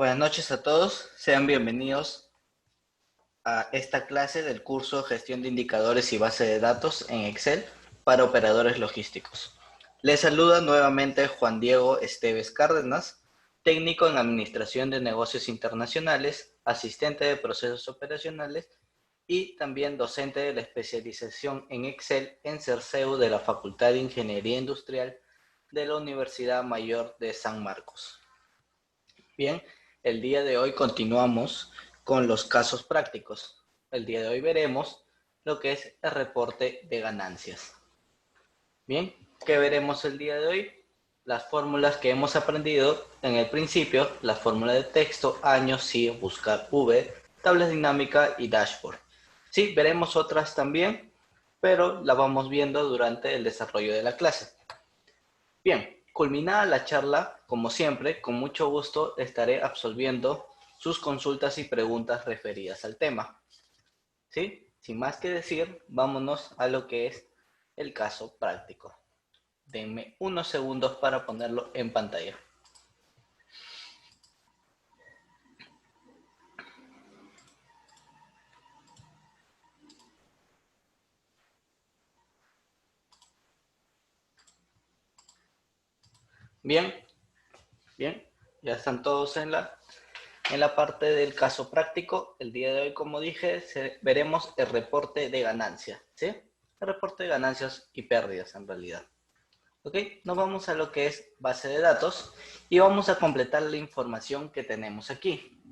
Buenas noches a todos, sean bienvenidos a esta clase del curso Gestión de Indicadores y Base de Datos en Excel para operadores logísticos. Les saluda nuevamente Juan Diego Esteves Cárdenas, técnico en Administración de Negocios Internacionales, asistente de procesos operacionales y también docente de la especialización en Excel en CERCEU de la Facultad de Ingeniería Industrial de la Universidad Mayor de San Marcos. Bien, el día de hoy continuamos con los casos prácticos. El día de hoy veremos lo que es el reporte de ganancias. Bien, ¿qué veremos el día de hoy? Las fórmulas que hemos aprendido en el principio, la fórmula de texto, año, sí, buscar V, tabla dinámica y dashboard. Sí, veremos otras también, pero las vamos viendo durante el desarrollo de la clase. Bien, culminada la charla, como siempre, con mucho gusto estaré absolviendo sus consultas y preguntas referidas al tema. ¿Sí? Sin más que decir, vámonos a lo que es el caso práctico. Denme unos segundos para ponerlo en pantalla. Bien, bien, ya están todos en la parte del caso práctico. El día de hoy, como dije, veremos el reporte de ganancias, ¿sí? El reporte de ganancias y pérdidas en realidad. Ok, nos vamos a lo que es base de datos y vamos a completar la información que tenemos aquí.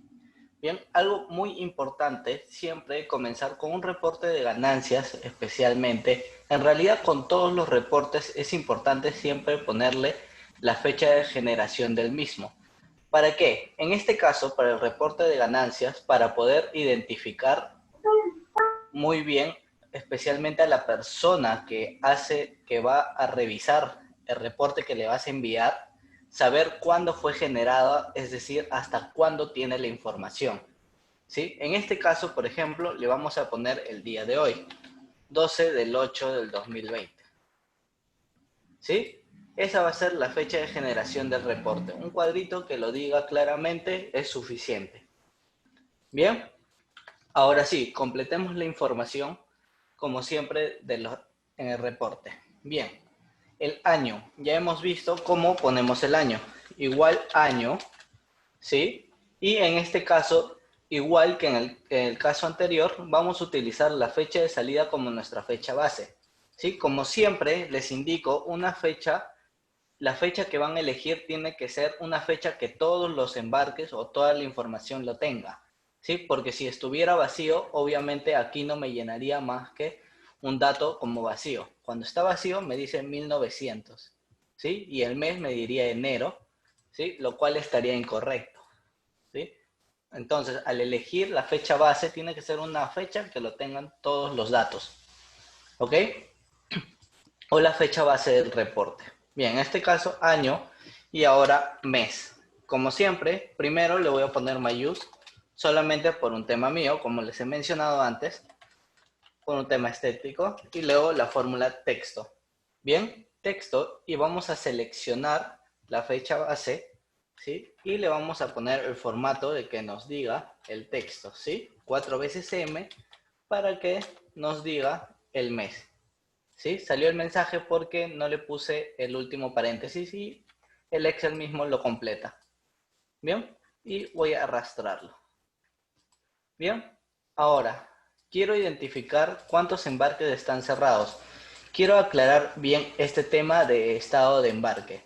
Bien, algo muy importante, siempre comenzar con un reporte de ganancias, especialmente. En realidad, con todos los reportes es importante siempre ponerle la fecha de generación del mismo. ¿Para qué? En este caso, para el reporte de ganancias, para poder identificar muy bien, especialmente a la persona que va a revisar el reporte que le vas a enviar, saber cuándo fue generada, es decir, hasta cuándo tiene la información. ¿Sí? En este caso, por ejemplo, le vamos a poner el día de hoy, 12 del 8 del 2020. ¿Sí? Esa va a ser la fecha de generación del reporte. Un cuadrito que lo diga claramente es suficiente. Bien, ahora sí, completemos la información como siempre en el reporte. Bien, el año. Ya hemos visto cómo ponemos el año. Igual año, ¿sí? Y en este caso, igual que en el caso anterior, vamos a utilizar la fecha de salida como nuestra fecha base. ¿Sí? Como siempre, les indico una fecha. La fecha que van a elegir tiene que ser una fecha que todos los embarques o toda la información lo tenga. ¿Sí? Porque si estuviera vacío, obviamente aquí no me llenaría más que un dato como vacío. Cuando está vacío me dice 1900, ¿sí? Y el mes me diría enero, ¿sí? Lo cual estaría incorrecto, ¿sí? Entonces, al elegir la fecha base, tiene que ser una fecha que lo tengan todos los datos, ¿ok? O la fecha base del reporte. Bien, en este caso, año y ahora mes. Como siempre, primero le voy a poner mayús, solamente por un tema mío, como les he mencionado antes, por un tema estético, y luego la fórmula texto. Bien, texto, y vamos a seleccionar la fecha base, ¿sí? Y le vamos a poner el formato de que nos diga el texto, ¿sí? 4 veces M para que nos diga el mes. ¿Sí? Salió el mensaje porque no le puse el último paréntesis y el Excel mismo lo completa. Bien, y voy a arrastrarlo. Bien, ahora quiero identificar cuántos embarques están cerrados. Quiero aclarar bien este tema de estado de embarque.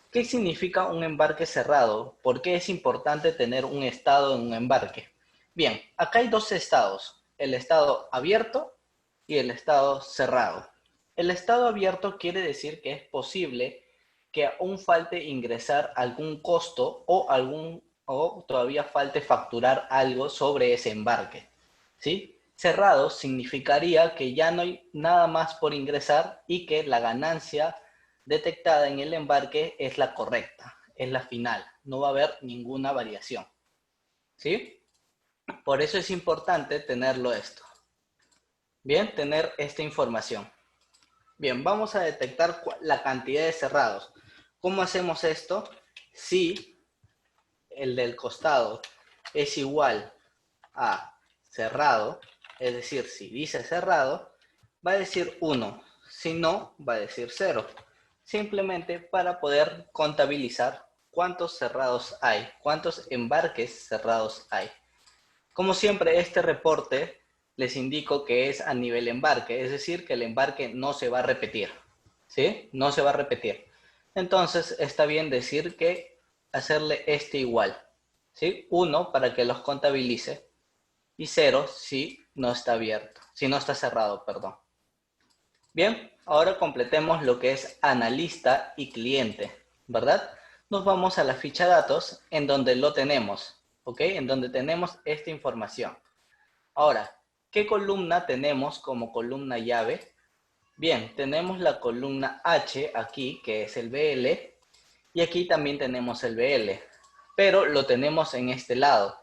¿Qué significa un embarque cerrado? ¿Por qué es importante tener un estado en un embarque? Bien, acá hay dos estados, el estado abierto y el estado cerrado. El estado abierto quiere decir que es posible que aún falte ingresar algún costo o todavía falte facturar algo sobre ese embarque, ¿sí? Cerrado significaría que ya no hay nada más por ingresar y que la ganancia detectada en el embarque es la correcta, es la final, no va a haber ninguna variación, ¿sí? Por eso es importante tenerlo esto. Bien, tener esta información. Bien, vamos a detectar la cantidad de cerrados. ¿Cómo hacemos esto? Si el del costado es igual a cerrado, es decir, si dice cerrado, va a decir 1, si no, va a decir 0. Simplemente para poder contabilizar cuántos cerrados hay, cuántos embarques cerrados hay. Como siempre, este reporte les indico que es a nivel embarque, es decir, que el embarque no se va a repetir, ¿sí? No se va a repetir. Entonces, está bien decir que hacerle este igual, ¿sí? 1 para que los contabilice y 0 si no está abierto, si no está cerrado, perdón. Bien, ahora completemos lo que es analista y cliente, ¿verdad? Nos vamos a la ficha datos en donde lo tenemos, ¿ok? En donde tenemos esta información. Ahora, ¿qué columna tenemos como columna llave? Bien, tenemos la columna H aquí, que es el BL, y aquí también tenemos el BL, pero lo tenemos en este lado,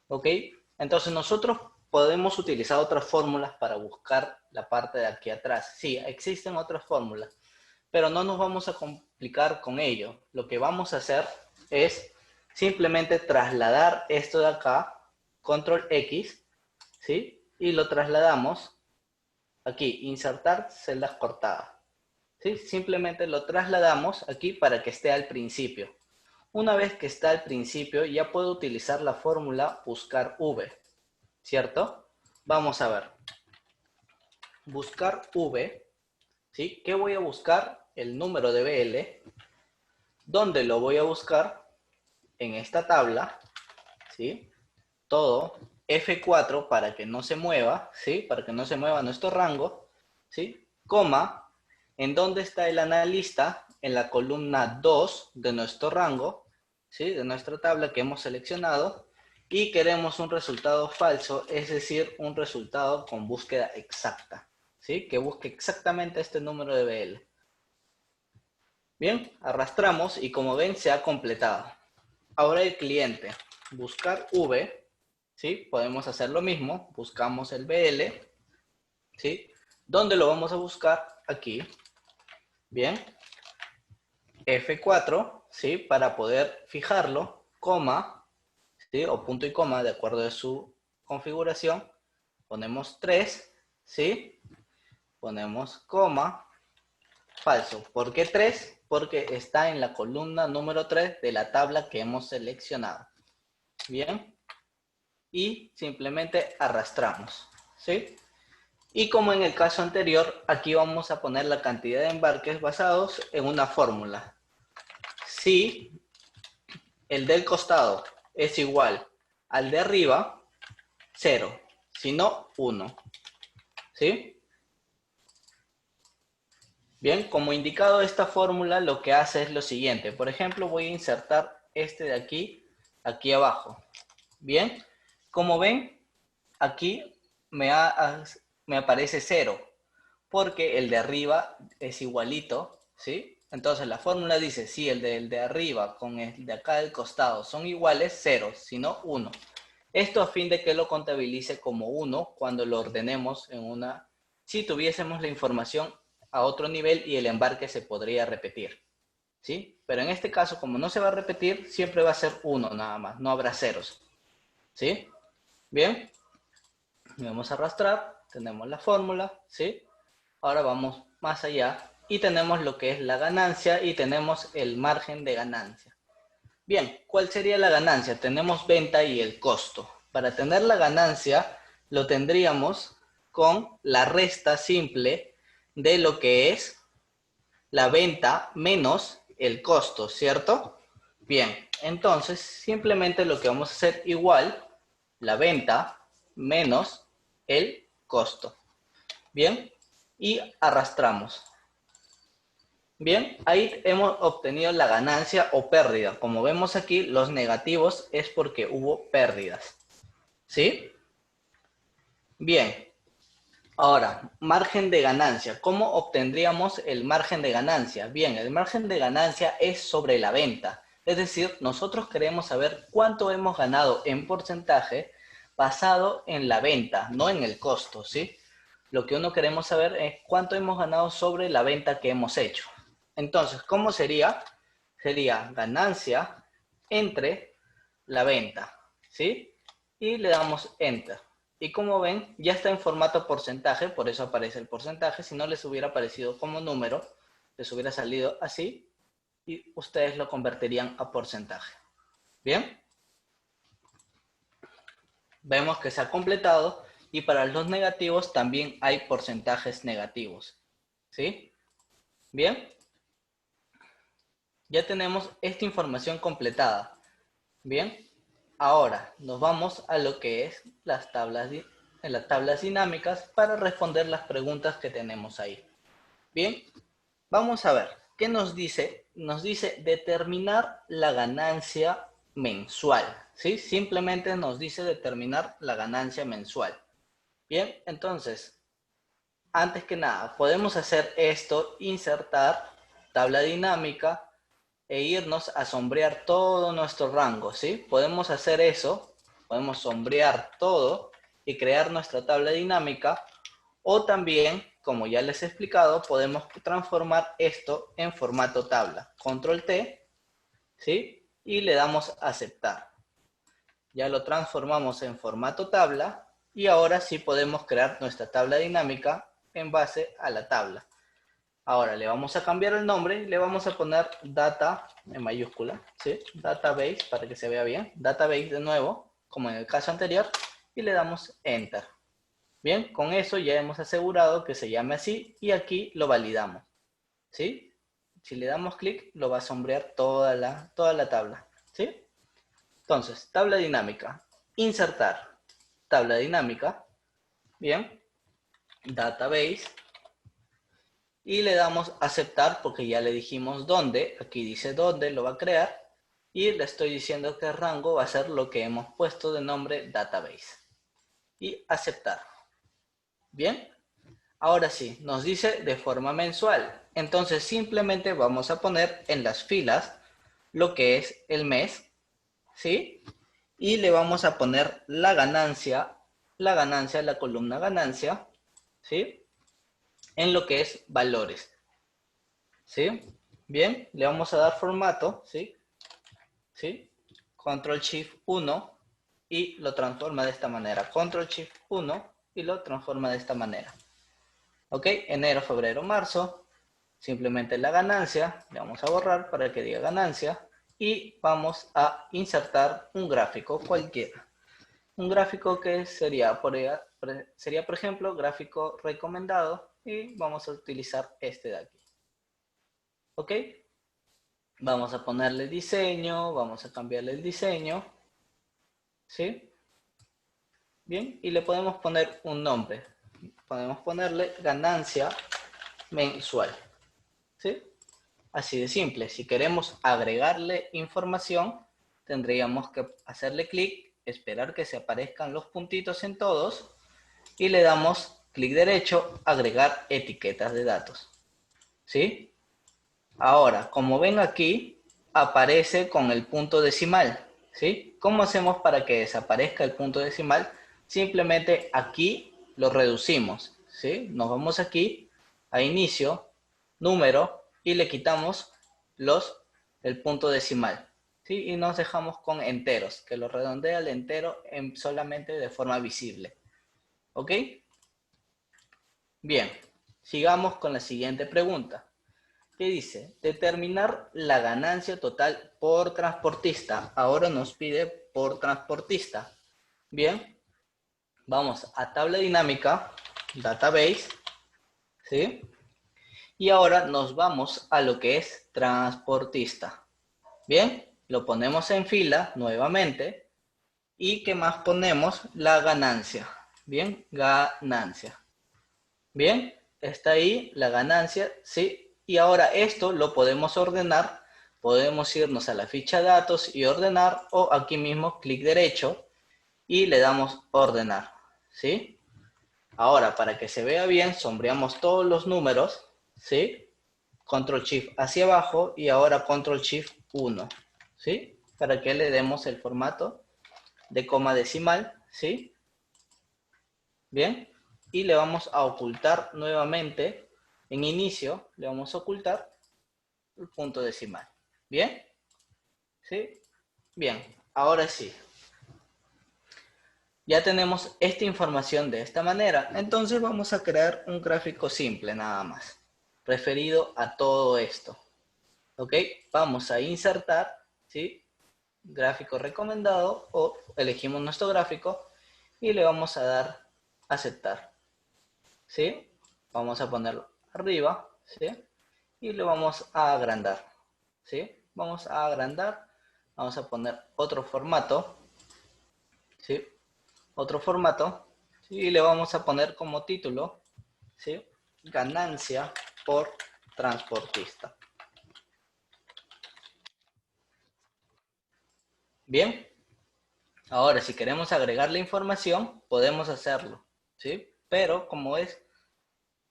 ¿ok? Entonces nosotros podemos utilizar otras fórmulas para buscar la parte de aquí atrás. Sí, existen otras fórmulas, pero no nos vamos a complicar con ello. Lo que vamos a hacer es simplemente trasladar esto de acá, control X, ¿sí? Y lo trasladamos aquí, insertar celdas cortadas, ¿sí? Simplemente lo trasladamos aquí para que esté al principio. Una vez que está al principio, ya puedo utilizar la fórmula buscar V, ¿cierto? Vamos a ver. Buscar V, ¿sí? ¿Qué voy a buscar? El número de BL. ¿Dónde lo voy a buscar? En esta tabla, ¿sí? Todo F4 para que no se mueva, ¿sí? Para que no se mueva nuestro rango, ¿sí? Coma, ¿en dónde está el analista? En la columna 2 de nuestro rango, ¿sí? De nuestra tabla que hemos seleccionado, y queremos un resultado falso, es decir, un resultado con búsqueda exacta, ¿sí? Que busque exactamente este número de BL. Bien, arrastramos y como ven se ha completado. Ahora el cliente, buscar V, ¿sí? Podemos hacer lo mismo, buscamos el BL, ¿sí? ¿Dónde lo vamos a buscar? Aquí, bien, F4, ¿sí? Para poder fijarlo, coma, ¿sí? O punto y coma, de acuerdo a su configuración, ponemos 3, ¿sí? Ponemos coma, falso. ¿Por qué 3? Porque está en la columna número 3 de la tabla que hemos seleccionado. Bien. Y simplemente arrastramos, ¿sí? Y como en el caso anterior, aquí vamos a poner la cantidad de embarques basados en una fórmula. Si el del costado es igual al de arriba, 0. Si no, 1. ¿Sí? Bien, como indicado esta fórmula lo que hace es lo siguiente. Por ejemplo, voy a insertar este de aquí, aquí abajo. Bien, como ven, aquí me aparece 0, porque el de arriba es igualito, ¿sí? Entonces la fórmula dice, si el de arriba con el de acá del costado son iguales, 0, si no 1. Esto a fin de que lo contabilice como 1 cuando lo ordenemos en una, si tuviésemos la información a otro nivel y el embarque se podría repetir, ¿sí? Pero en este caso, como no se va a repetir, siempre va a ser 1 nada más, no habrá ceros, ¿sí? Bien, vamos a arrastrar, tenemos la fórmula, ¿sí? Ahora vamos más allá y tenemos lo que es la ganancia y tenemos el margen de ganancia. Bien, ¿cuál sería la ganancia? Tenemos venta y el costo. Para tener la ganancia lo tendríamos con la resta simple de lo que es la venta menos el costo, ¿cierto? Bien, entonces simplemente lo que vamos a hacer igual la venta menos el costo. Bien, y arrastramos. Bien, ahí hemos obtenido la ganancia o pérdida. Como vemos aquí, los negativos es porque hubo pérdidas. ¿Sí? Bien, ahora, margen de ganancia. ¿Cómo obtendríamos el margen de ganancia? Bien, el margen de ganancia es sobre la venta. Es decir, nosotros queremos saber cuánto hemos ganado en porcentaje basado en la venta, no en el costo, ¿sí? Lo que uno queremos saber es cuánto hemos ganado sobre la venta que hemos hecho. Entonces, ¿cómo sería? Sería ganancia entre la venta, ¿sí? Y le damos Enter. Y como ven, ya está en formato porcentaje, por eso aparece el porcentaje. Si no les hubiera aparecido como número, les hubiera salido así y ustedes lo convertirían a porcentaje. ¿Bien? Vemos que se ha completado y para los negativos también hay porcentajes negativos. ¿Sí? ¿Bien? Ya tenemos esta información completada. ¿Bien? Ahora nos vamos a lo que es las tablas dinámicas para responder las preguntas que tenemos ahí. Bien, vamos a ver, ¿qué nos dice? Nos dice determinar la ganancia mensual, ¿sí? Simplemente nos dice determinar la ganancia mensual. Bien, entonces, antes que nada, podemos hacer esto, insertar tabla dinámica e irnos a sombrear todo nuestro rango, ¿sí? Podemos hacer eso, podemos sombrear todo y crear nuestra tabla dinámica, o también, como ya les he explicado, podemos transformar esto en formato tabla. Control T, ¿sí? Y le damos a aceptar. Ya lo transformamos en formato tabla y ahora sí podemos crear nuestra tabla dinámica en base a la tabla. Ahora le vamos a cambiar el nombre y le vamos a poner data en mayúscula, ¿sí? Database para que se vea bien. Database de nuevo, como en el caso anterior, y le damos Enter. Bien, con eso ya hemos asegurado que se llame así y aquí lo validamos, ¿sí? Si le damos clic, lo va a sombrear toda la tabla, ¿sí? Entonces, tabla dinámica, insertar, tabla dinámica, bien, database, y le damos aceptar porque ya le dijimos dónde, aquí dice dónde lo va a crear, y le estoy diciendo que el rango va a ser lo que hemos puesto de nombre database. Y aceptar. Bien, ahora sí, nos dice de forma mensual. Entonces simplemente vamos a poner en las filas lo que es el mes, ¿sí? Y le vamos a poner la ganancia, la columna ganancia, ¿sí? En lo que es valores. ¿Sí? Bien, le vamos a dar formato, ¿sí? ¿Sí? Control Shift 1 y lo transforma de esta manera. Control Shift 1 y lo transforma de esta manera. ¿Ok? Enero, febrero, marzo. Simplemente la ganancia. Le vamos a borrar para que diga ganancia. Y vamos a insertar un gráfico cualquiera. Un gráfico que sería, por ejemplo, gráfico recomendado. Y vamos a utilizar este de aquí. ¿Ok? Vamos a ponerle diseño, vamos a cambiarle el diseño, ¿sí? Bien, y le podemos poner un nombre. Podemos ponerle ganancia mensual, ¿sí? Así de simple. Si queremos agregarle información, tendríamos que hacerle clic, esperar que se aparezcan los puntitos en todos y le damos clic derecho, agregar etiquetas de datos, ¿sí? Ahora, como ven aquí, aparece con el punto decimal, ¿sí? ¿Cómo hacemos para que desaparezca el punto decimal? Simplemente aquí lo reducimos, ¿sí? Nos vamos aquí a inicio, número, y le quitamos el punto decimal, ¿sí? Y nos dejamos con enteros, que lo redondea el entero solamente de forma visible, ¿ok? Bien, sigamos con la siguiente pregunta. ¿Qué dice? Determinar la ganancia total por transportista. Ahora nos pide por transportista. Bien, vamos a tabla dinámica, database, ¿sí? Y ahora nos vamos a lo que es transportista. Bien, lo ponemos en fila nuevamente. ¿Y qué más ponemos? La ganancia. Bien, ganancia. Bien, está ahí la ganancia, ¿sí? Y ahora esto lo podemos ordenar. Podemos irnos a la ficha datos y ordenar, o aquí mismo clic derecho y le damos ordenar, ¿sí? Ahora, para que se vea bien, sombreamos todos los números, ¿sí? Control Shift hacia abajo y ahora Control Shift 1, ¿sí? Para que le demos el formato de coma decimal, ¿sí? Bien, y le vamos a ocultar nuevamente, en inicio, le vamos a ocultar el punto decimal. Bien, ¿sí? Bien, ahora sí. Ya tenemos esta información de esta manera. Entonces vamos a crear un gráfico simple nada más, referido a todo esto. ¿Ok? Vamos a insertar, ¿sí? Gráfico recomendado, o elegimos nuestro gráfico y le vamos a dar aceptar. ¿Sí? Vamos a ponerlo arriba, ¿sí? Y lo vamos a agrandar, ¿sí? Vamos a agrandar, vamos a poner otro formato, ¿sí? Otro formato, ¿sí? Y le vamos a poner como título, ¿sí? Ganancia por transportista. Bien, ahora si queremos agregar la información, podemos hacerlo, ¿sí? Pero como es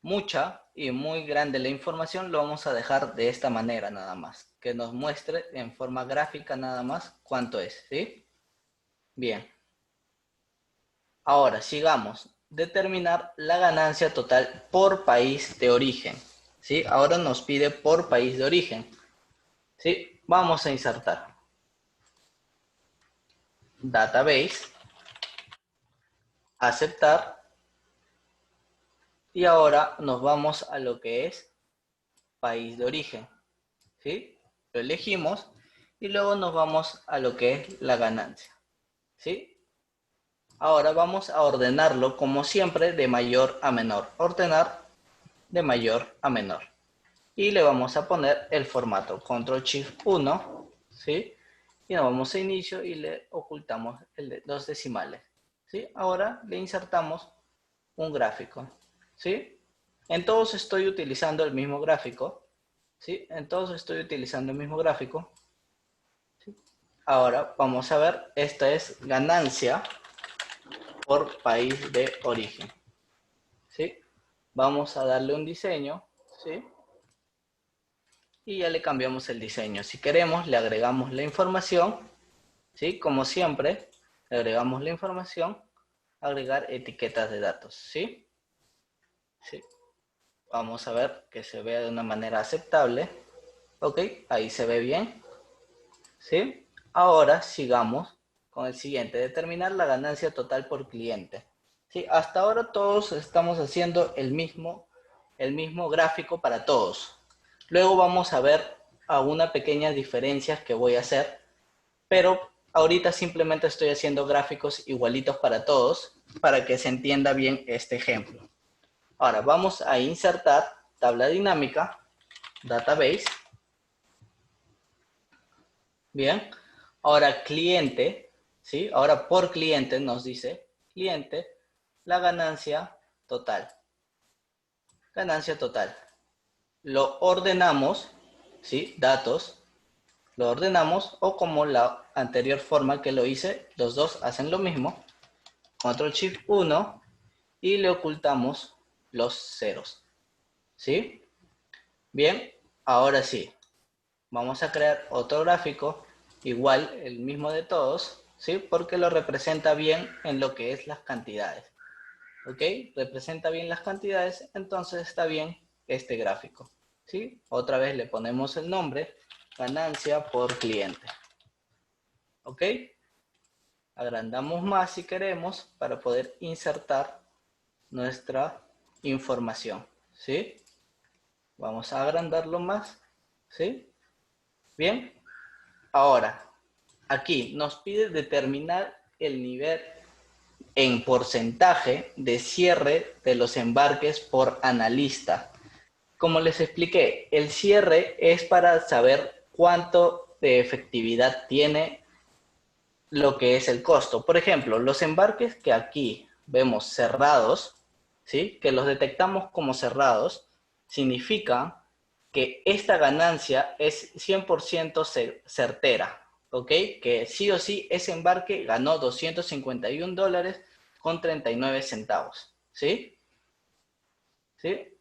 mucha y muy grande la información, lo vamos a dejar de esta manera nada más, que nos muestre en forma gráfica nada más cuánto es, ¿sí? Bien. Ahora, sigamos. Determinar la ganancia total por país de origen, ¿sí? Ahora nos pide por país de origen, ¿sí? Vamos a insertar database, aceptar, y ahora nos vamos a lo que es país de origen, ¿sí? Lo elegimos y luego nos vamos a lo que es la ganancia, ¿sí? Ahora vamos a ordenarlo como siempre de mayor a menor. Ordenar de mayor a menor. Y le vamos a poner el formato Control Shift 1, ¿sí? Y nos vamos a inicio y le ocultamos los decimales, ¿sí? Ahora le insertamos un gráfico, ¿sí? En todos estoy utilizando el mismo gráfico, ¿sí? En todos estoy utilizando el mismo gráfico. ¿Sí? Ahora vamos a ver, esta es ganancia por país de origen, ¿sí? Vamos a darle un diseño, ¿sí? Y ya le cambiamos el diseño. Si queremos, le agregamos la información, ¿sí? Como siempre, le agregamos la información, agregar etiquetas de datos, ¿sí? Sí. Vamos a ver que se vea de una manera aceptable. Ok, ahí se ve bien, ¿sí? Ahora sigamos con el siguiente, determinar la ganancia total por cliente. ¿Sí? Hasta ahora todos estamos haciendo el mismo gráfico para todos. Luego vamos a ver algunas pequeñas diferencias que voy a hacer, pero ahorita simplemente estoy haciendo gráficos igualitos para todos para que se entienda bien este ejemplo. Ahora vamos a insertar tabla dinámica, database. Bien, ahora cliente, ¿sí? Ahora por cliente nos dice cliente, la ganancia total. Ganancia total. Lo ordenamos, ¿sí? Datos, lo ordenamos, o como la anterior forma que lo hice, los dos hacen lo mismo. Control Shift 1 y le ocultamos los ceros, ¿sí? Bien, ahora sí. Vamos a crear otro gráfico, igual, el mismo de todos, ¿sí? Porque lo representa bien en lo que es las cantidades. ¿Ok? Representa bien las cantidades, entonces está bien este gráfico, ¿sí? Otra vez le ponemos el nombre, ganancia por cliente. ¿Ok? Agrandamos más si queremos para poder insertar nuestra información, ¿sí? Vamos a agrandarlo más, ¿sí? Bien, ahora, aquí nos pide determinar el nivel en porcentaje de cierre de los embarques por analista. Como les expliqué, el cierre es para saber cuánto de efectividad tiene lo que es el costo. Por ejemplo, los embarques que aquí vemos cerrados, ¿sí? Que los detectamos como cerrados, significa que esta ganancia es 100% certera, ¿ok? Que sí o sí ese embarque ganó $251 con 39 centavos, ¿sí? ¿Sí?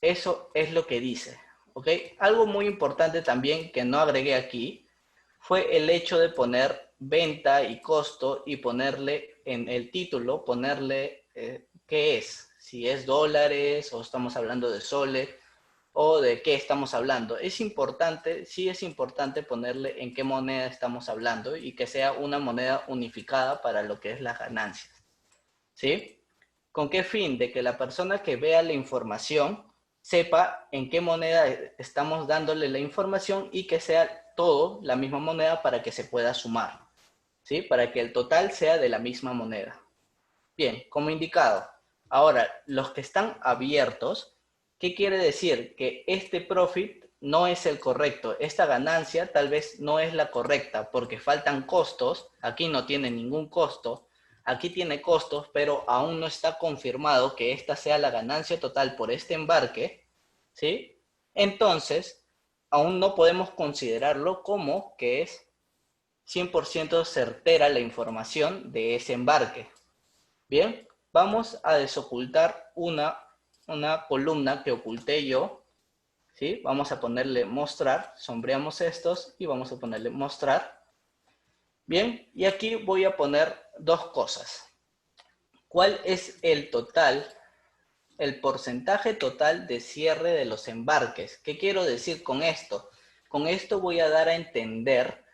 Eso es lo que dice, ¿ok? Algo muy importante también que no agregué aquí fue el hecho de poner venta y costo y ponerle en el título, ponerle qué es, si es dólares o estamos hablando de soles, o de qué estamos hablando. Es importante, sí es importante ponerle en qué moneda estamos hablando y que sea una moneda unificada para lo que es las ganancias, ¿sí? ¿Con qué fin? De que la persona que vea la información sepa en qué moneda estamos dándole la información y que sea todo la misma moneda para que se pueda sumar, ¿sí? Para que el total sea de la misma moneda. Bien, como indicado. Ahora, los que están abiertos, ¿qué quiere decir? Que este profit no es el correcto. Esta ganancia tal vez no es la correcta porque faltan costos. Aquí no tiene ningún costo. Aquí tiene costos, pero aún no está confirmado que esta sea la ganancia total por este embarque, ¿sí? Entonces, aún no podemos considerarlo como que es 100% certera la información de ese embarque. Bien, vamos a desocultar una columna que oculté yo, ¿sí? Vamos a ponerle mostrar, sombreamos estos y vamos a ponerle mostrar. Bien, y aquí voy a poner dos cosas. ¿Cuál es el total, el porcentaje total de cierre de los embarques? ¿Qué quiero decir con esto? Con esto voy a dar a entender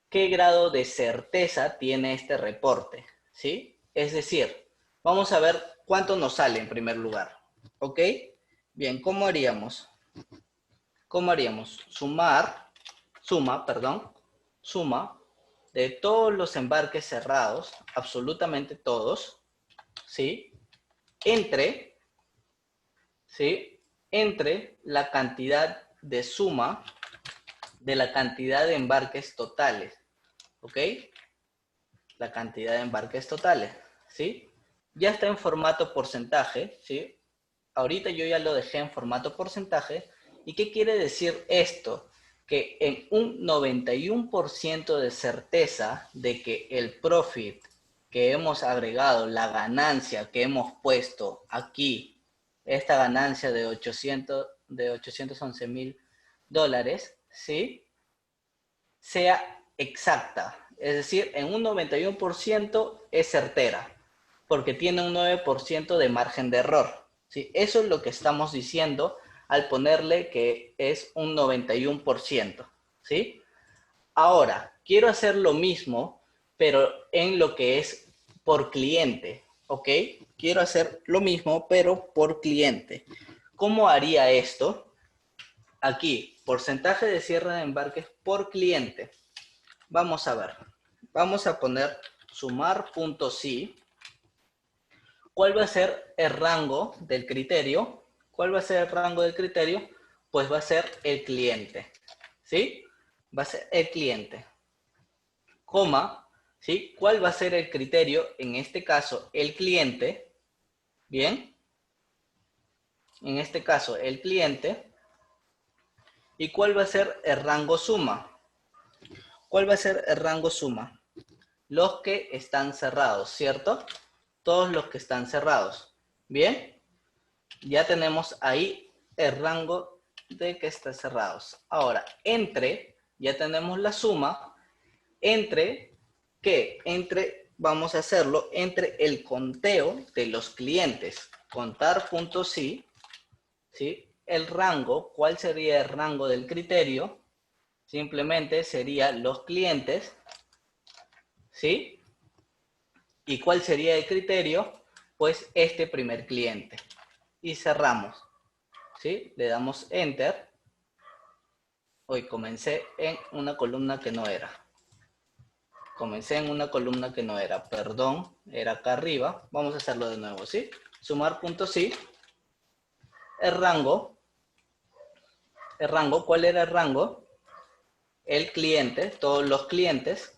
qué grado de certeza tiene este reporte, ¿sí? Es decir, vamos a ver cuánto nos sale en primer lugar, ¿ok? Bien, ¿cómo haríamos? ¿Cómo haríamos? Suma de todos los embarques cerrados, absolutamente todos, ¿sí? ¿Sí? Entre la cantidad de suma de la cantidad de embarques totales, ¿ok? La cantidad de embarques totales, ¿sí? Ya está en formato porcentaje, ¿sí? Ahorita yo ya lo dejé en formato porcentaje. ¿Y qué quiere decir esto? Que en un 91% de certeza de que el profit que hemos agregado, la ganancia que hemos puesto aquí, esta ganancia de 811 mil dólares, ¿sí? Sea exacta. Es decir, en un 91% es certera, porque tiene un 9% de margen de error. ¿Sí? Eso es lo que estamos diciendo al ponerle que es un 91%. ¿Sí? Ahora, quiero hacer lo mismo, pero en lo que es por cliente. ¿Ok? Quiero hacer lo mismo, pero por cliente. ¿Cómo haría esto? Aquí, porcentaje de cierre de embarques por cliente. Vamos a ver. Vamos a poner sumar.si. ¿Cuál va a ser el rango del criterio? ¿Cuál va a ser el rango del criterio? Pues va a ser el cliente. ¿Sí? Va a ser el cliente. Coma. ¿Sí? ¿Cuál va a ser el criterio? En este caso, el cliente. Bien. En este caso, el cliente. ¿Y cuál va a ser el rango suma? ¿Cuál va a ser el rango suma? Los que están cerrados, ¿cierto? Todos los que están cerrados. Bien, ya tenemos ahí el rango de que están cerrados. Ahora, ya tenemos la suma, vamos a hacerlo entre el conteo de los clientes. Contar.si, ¿sí? El rango, ¿cuál sería el rango del criterio? Simplemente sería los clientes, ¿sí? ¿Y cuál sería el criterio? Pues este primer cliente. Y cerramos, ¿sí? Le damos Enter. Hoy comencé en una columna que no era. Perdón, era acá arriba. Vamos a hacerlo de nuevo, ¿sí? Sumar.si. El rango, ¿cuál era el rango? El cliente, todos los clientes,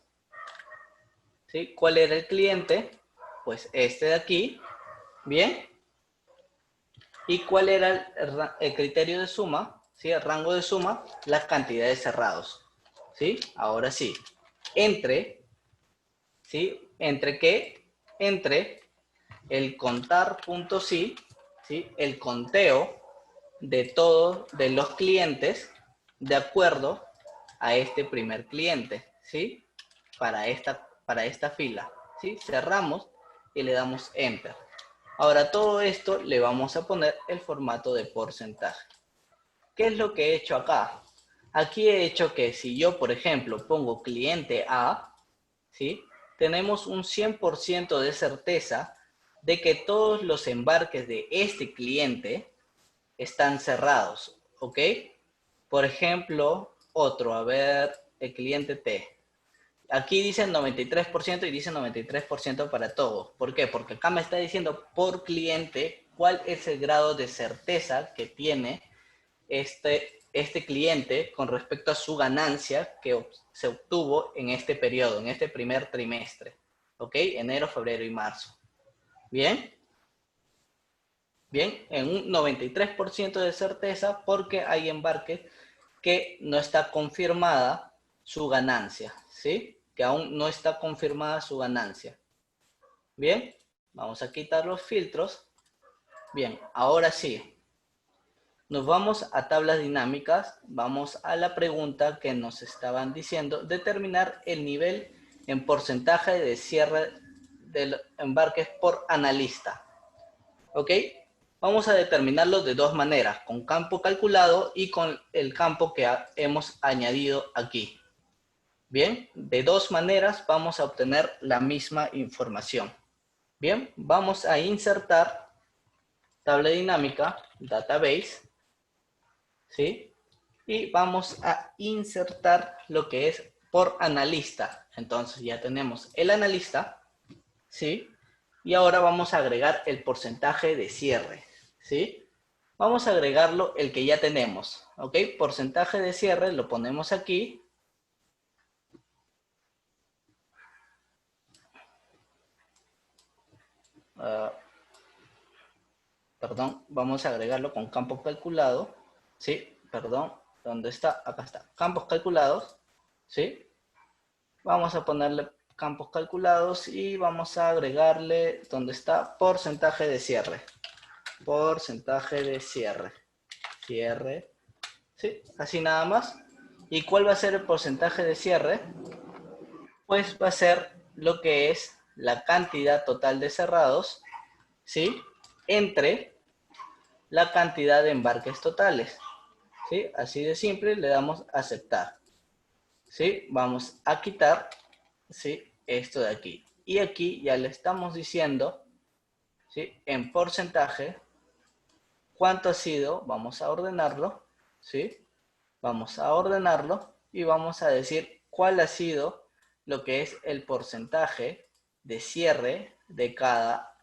¿sí? ¿Cuál era el cliente? Pues este de aquí, ¿bien? ¿Y cuál era el criterio de suma? ¿Sí? El rango de suma, las cantidades cerrados, ¿sí? Ahora sí, ¿sí? ¿Entre qué? Entre el contar.si, ¿sí? El conteo de todos de los clientes de acuerdo a este primer cliente, ¿sí? Para esta fila, ¿sí? Cerramos y le damos Enter. Ahora todo esto le vamos a poner el formato de porcentaje. ¿qué es lo que he hecho acá? Aquí he hecho que si yo, por ejemplo, pongo cliente A, ¿sí? Tenemos un 100% de certeza de que todos los embarques de este cliente están cerrados, ¿ok? Por ejemplo, otro, a ver, el cliente T. Aquí dice 93% y dice 93% para todos. ¿Por qué? Porque acá me está diciendo por cliente cuál es el grado de certeza que tiene este cliente con respecto a su ganancia que se obtuvo en este periodo, en este primer trimestre. ¿Ok? Enero, febrero y marzo. ¿Bien? Bien, en un 93% de certeza porque hay embarques que no está confirmada su ganancia, ¿sí? Que aún no está confirmada su ganancia. Bien, vamos a quitar los filtros. Bien, ahora sí. Nos vamos a tablas dinámicas, vamos a la pregunta que nos estaban diciendo, determinar el nivel en porcentaje de cierre de embarques por analista. ¿Ok? Vamos a determinarlo de dos maneras, con campo calculado y con el campo que hemos añadido aquí. Bien, de dos maneras vamos a obtener la misma información. Bien, vamos a insertar tabla dinámica, database, ¿sí? Y vamos a insertar lo que es por analista. Entonces ya tenemos el analista, ¿sí? Y ahora vamos a agregar el porcentaje de cierre, ¿sí? Vamos a agregarlo el que ya tenemos, ¿ok? Porcentaje de cierre lo ponemos aquí. Perdón, vamos a agregarlo con campo calculado, ¿sí? Perdón, ¿dónde está? Acá está, campos calculados, ¿sí? Vamos a ponerle campos calculados y vamos a agregarle donde está porcentaje de cierre. Porcentaje de cierre. Cierre. Sí, así nada más. ¿Y cuál va a ser el porcentaje de cierre? Pues va a ser lo que es la cantidad total de cerrados, ¿sí? Entre la cantidad de embarques totales. ¿Sí? Así de simple, le damos a aceptar. ¿Sí? Vamos a quitar, ¿sí? Esto de aquí. Y aquí ya le estamos diciendo, ¿sí? En porcentaje, cuánto ha sido, vamos a ordenarlo, ¿sí? Vamos a ordenarlo y vamos a decir cuál ha sido lo que es el porcentaje de cierre de cada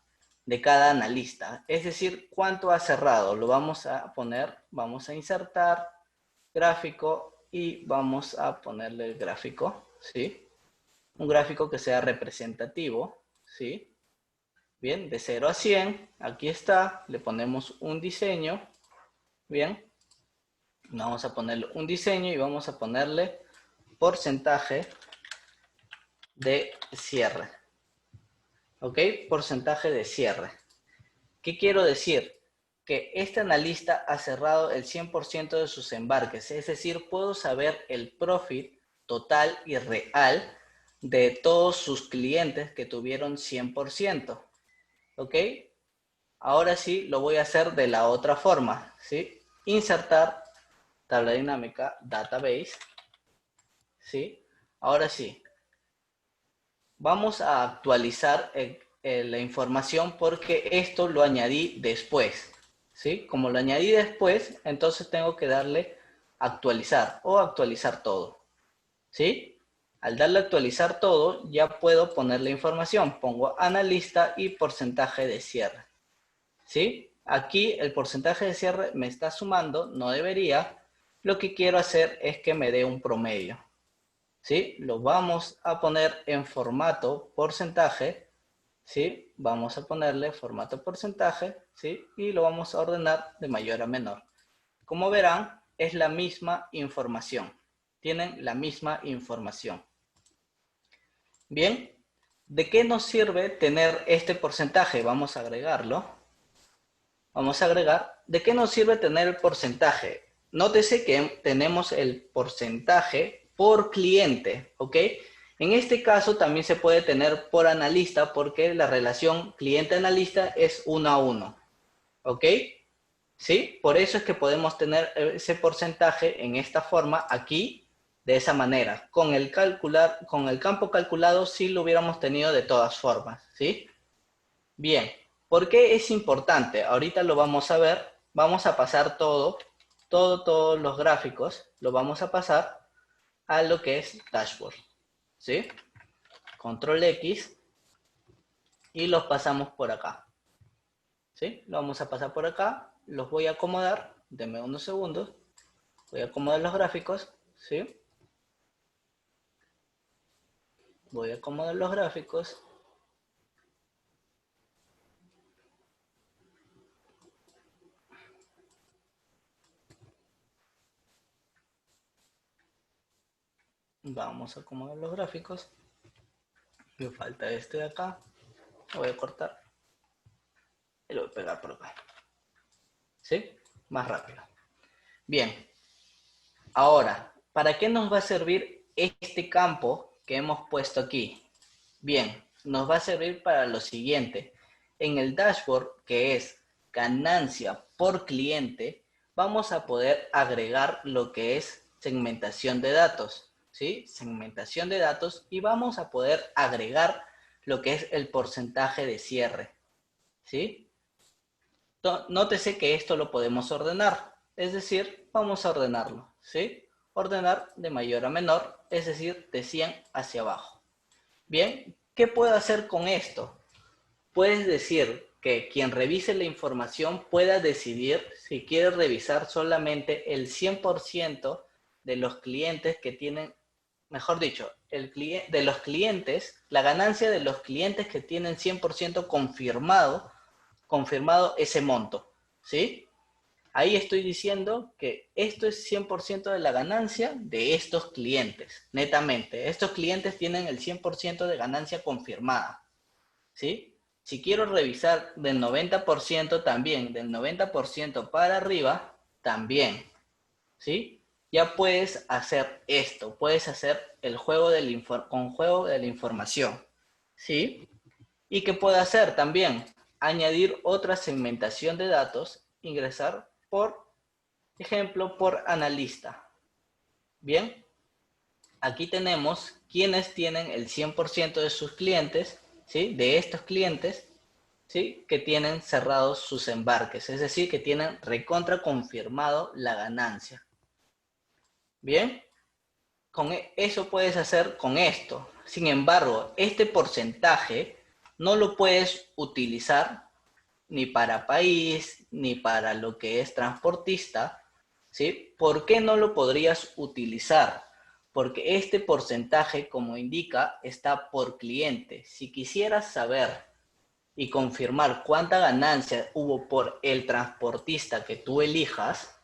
analista. Es decir, cuánto ha cerrado. Lo vamos a poner, vamos a insertar gráfico y vamos a ponerle el gráfico, ¿sí? Un gráfico que sea representativo, ¿sí? Bien, de 0 a 100, aquí está, le ponemos un diseño, bien, vamos a ponerle un diseño y vamos a ponerle porcentaje de cierre, ¿ok? Porcentaje de cierre. ¿Qué quiero decir? Que este analista ha cerrado el 100% de sus embarques, es decir, puedo saber el profit total y real de todos sus clientes que tuvieron 100%. ¿Ok? Ahora sí lo voy a hacer de la otra forma, ¿sí? Insertar tabla dinámica, database, ¿sí? Ahora sí, vamos a actualizar la información porque esto lo añadí después, ¿sí? Como lo añadí después, entonces tengo que darle actualizar o actualizar todo, ¿sí? Al darle actualizar todo, ya puedo poner la información. Pongo analista y porcentaje de cierre, ¿sí? Aquí el porcentaje de cierre me está sumando, no debería. Lo que quiero hacer es que me dé un promedio, ¿sí? Lo vamos a poner en formato porcentaje, ¿sí? Vamos a ponerle formato porcentaje, ¿sí? Y lo vamos a ordenar de mayor a menor. Como verán, es la misma información. Tienen la misma información. Bien, ¿de qué nos sirve tener este porcentaje? Vamos a agregarlo. Vamos a agregar, ¿de qué nos sirve tener el porcentaje? Nótese que tenemos el porcentaje por cliente, ¿ok? En este caso también se puede tener por analista porque la relación cliente-analista es 1 a 1, ¿ok? ¿Sí? Por eso es que podemos tener ese porcentaje en esta forma aquí, de esa manera. Con el campo calculado sí lo hubiéramos tenido de todas formas, ¿sí? Bien, ¿por qué es importante? Ahorita lo vamos a ver. Vamos a pasar todos los gráficos, lo vamos a pasar a lo que es dashboard, ¿sí? Control X y los pasamos por acá, ¿sí? Lo vamos a pasar por acá, los voy a acomodar, denme unos segundos, voy a acomodar los gráficos, ¿sí? Voy a acomodar los gráficos. Vamos a acomodar los gráficos. Me falta este de acá, lo voy a cortar y lo voy a pegar por acá, ¿sí? Más rápido. Bien, ahora, ¿para qué nos va a servir este campo que hemos puesto aquí? Bien, nos va a servir para lo siguiente. En el dashboard, que es ganancia por cliente, vamos a poder agregar lo que es segmentación de datos, ¿sí? Segmentación de datos, y vamos a poder agregar lo que es el porcentaje de cierre, ¿sí? Nótese que esto lo podemos ordenar, es decir, vamos a ordenarlo, ¿sí? Ordenar de mayor a menor, es decir, de 100 hacia abajo. Bien, ¿qué puedo hacer con esto? Puedes decir que quien revise la información pueda decidir si quiere revisar solamente el 100% de los clientes que tienen, mejor dicho, de los clientes, la ganancia de los clientes que tienen 100% confirmado ese monto, ¿sí? Ahí estoy diciendo que esto es 100% de la ganancia de estos clientes, netamente. Estos clientes tienen el 100% de ganancia confirmada, ¿sí? Si quiero revisar del 90% también, del 90% para arriba, también, ¿sí? Ya puedes hacer esto, puedes hacer el juego con juego de la información, ¿sí? ¿Y qué puedo hacer también? Añadir otra segmentación de datos, ingresar por ejemplo, por analista. Bien, aquí tenemos quienes tienen el 100% de sus clientes, ¿sí? De estos clientes, ¿sí? Que tienen cerrados sus embarques, es decir, que tienen recontra confirmado la ganancia. Bien, eso puedes hacer con esto. Sin embargo, este porcentaje no lo puedes utilizar ni para país, ni para lo que es transportista, ¿sí? ¿Por qué no lo podrías utilizar? Porque este porcentaje, como indica, está por cliente. Si quisieras saber y confirmar cuánta ganancia hubo por el transportista que tú elijas,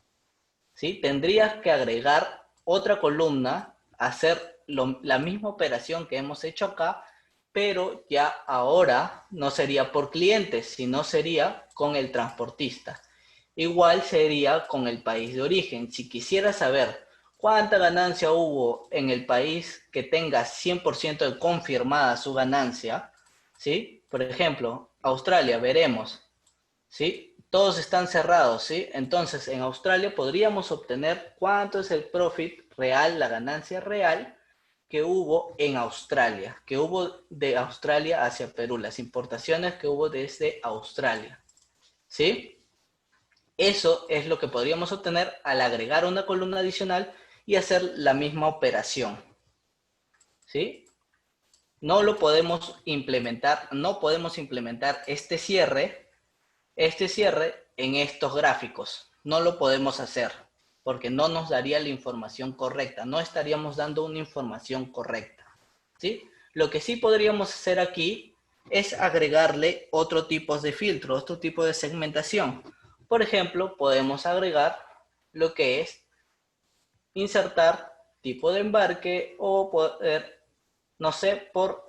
¿sí? Tendrías que agregar otra columna, hacer la misma operación que hemos hecho acá, pero ya ahora no sería por clientes, sino sería con el transportista. Igual sería con el país de origen. Si quisiera saber cuánta ganancia hubo en el país que tenga 100% de confirmada su ganancia, ¿sí? Por ejemplo, Australia, veremos, ¿sí? Todos están cerrados, ¿sí? Entonces, en Australia podríamos obtener cuánto es el profit real, la ganancia real que hubo en Australia, que hubo de Australia hacia Perú, las importaciones que hubo desde Australia, ¿sí? Eso es lo que podríamos obtener al agregar una columna adicional y hacer la misma operación, ¿sí? No lo podemos implementar, no podemos implementar este cierre en estos gráficos. No lo podemos hacer porque no nos daría la información correcta, no estaríamos dando una información correcta, ¿sí? Lo que sí podríamos hacer aquí es agregarle otro tipo de filtro, otro tipo de segmentación. Por ejemplo, podemos agregar lo que es insertar tipo de embarque o poder, no sé, por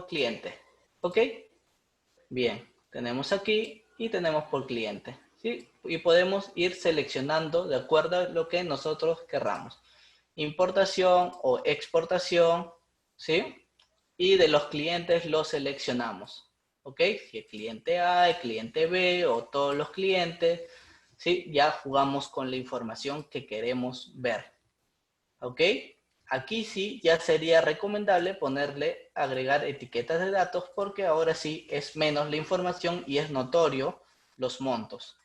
cliente. ¿Ok? Bien, tenemos aquí y tenemos por cliente, ¿sí? Y podemos ir seleccionando de acuerdo a lo que nosotros querramos. Importación o exportación, ¿sí? Y de los clientes los seleccionamos, ¿ok? Si el cliente A, el cliente B o todos los clientes, ¿sí? Ya jugamos con la información que queremos ver. ¿Ok? Aquí sí ya sería recomendable agregar etiquetas de datos porque ahora sí es menos la información y es notorio los montos.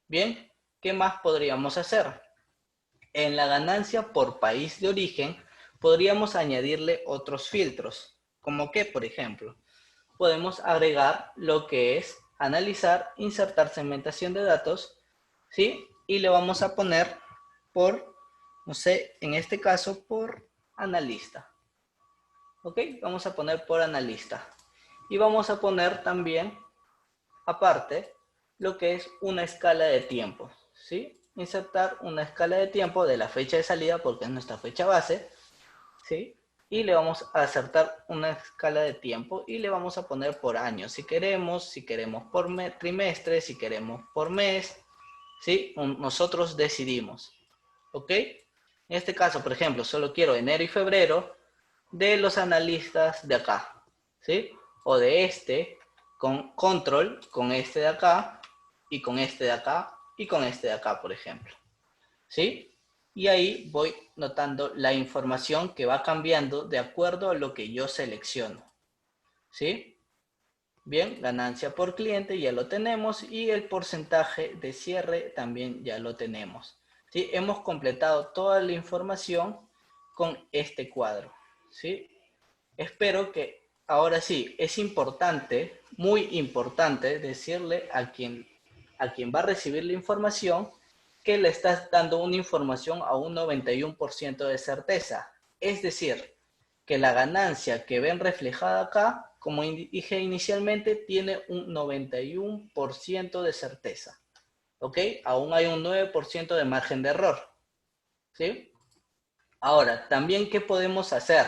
Bien, ¿qué más podríamos hacer? En la ganancia por país de origen podríamos añadirle otros filtros, como que, por ejemplo, podemos agregar lo que es analizar, insertar segmentación de datos, ¿sí? Y le vamos a poner por, no sé, en este caso por analista. ¿Ok? Vamos a poner por analista. Y vamos a poner también, aparte, lo que es una escala de tiempo, ¿sí? Insertar una escala de tiempo de la fecha de salida, porque es nuestra fecha base, ¿sí? Y le vamos a insertar una escala de tiempo y le vamos a poner por año, si queremos por trimestre, si queremos por mes, ¿sí? Nosotros decidimos, ¿ok? En este caso, por ejemplo, solo quiero enero y febrero de los analistas de acá, ¿sí? O de este, con control, con este de acá, y con este de acá, y con este de acá, por ejemplo, ¿sí? Y ahí voy notando la información que va cambiando de acuerdo a lo que yo selecciono, ¿sí? Bien, ganancia por cliente ya lo tenemos y el porcentaje de cierre también ya lo tenemos, ¿sí? Hemos completado toda la información con este cuadro, ¿sí? Espero que ahora sí, es importante, muy importante decirle a quien va a recibir la información que le estás dando una información a un 91% de certeza. Es decir, que la ganancia que ven reflejada acá, como dije inicialmente, tiene un 91% de certeza. ¿Ok? Aún hay un 9% de margen de error. ¿Sí? Ahora, también, ¿qué podemos hacer?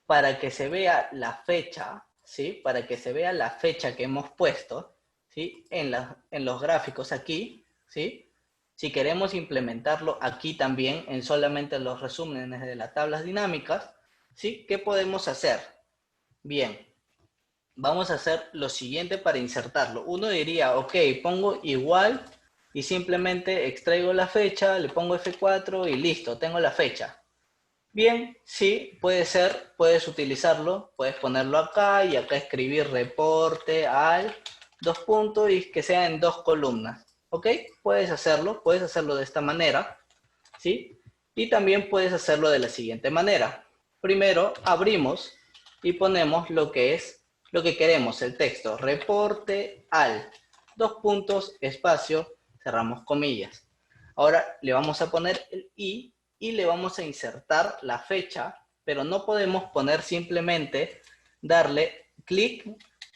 Para que se vea la fecha, ¿sí? Para que se vea la fecha que hemos puesto, ¿sí? En los gráficos aquí, ¿sí? Si queremos implementarlo aquí también, en solamente los resúmenes de las tablas dinámicas, ¿sí? ¿Qué podemos hacer? Bien, vamos a hacer lo siguiente para insertarlo. Uno diría, ok, pongo igual y simplemente extraigo la fecha, le pongo F4 y listo, tengo la fecha. Bien, sí, puede ser, puedes utilizarlo, puedes ponerlo acá y acá escribir reporte al dos puntos y que sea en dos columnas, ¿ok? Puedes hacerlo de esta manera, ¿sí? Y también puedes hacerlo de la siguiente manera. Primero abrimos y ponemos lo que es, lo que queremos, el texto, reporte al, dos puntos, espacio, cerramos comillas. Ahora le vamos a poner el y le vamos a insertar la fecha, pero no podemos poner simplemente darle clic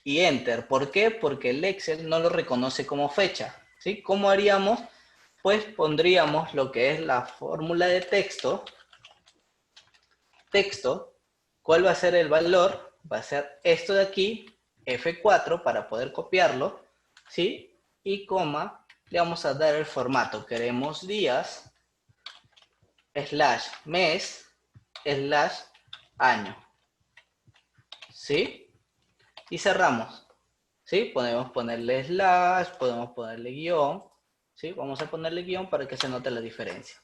y enter. ¿Por qué? Porque el Excel no lo reconoce como fecha, ¿sí? ¿Cómo haríamos? Pues pondríamos lo que es la fórmula de texto, ¿cuál va a ser el valor? Va a ser esto de aquí, F4 para poder copiarlo, ¿sí? Y coma, le vamos a dar el formato, queremos días, slash mes, slash año, ¿sí? Y cerramos, ¿sí? Podemos ponerle slash, podemos ponerle guión, ¿sí? Vamos a ponerle guión para que se note la diferencia.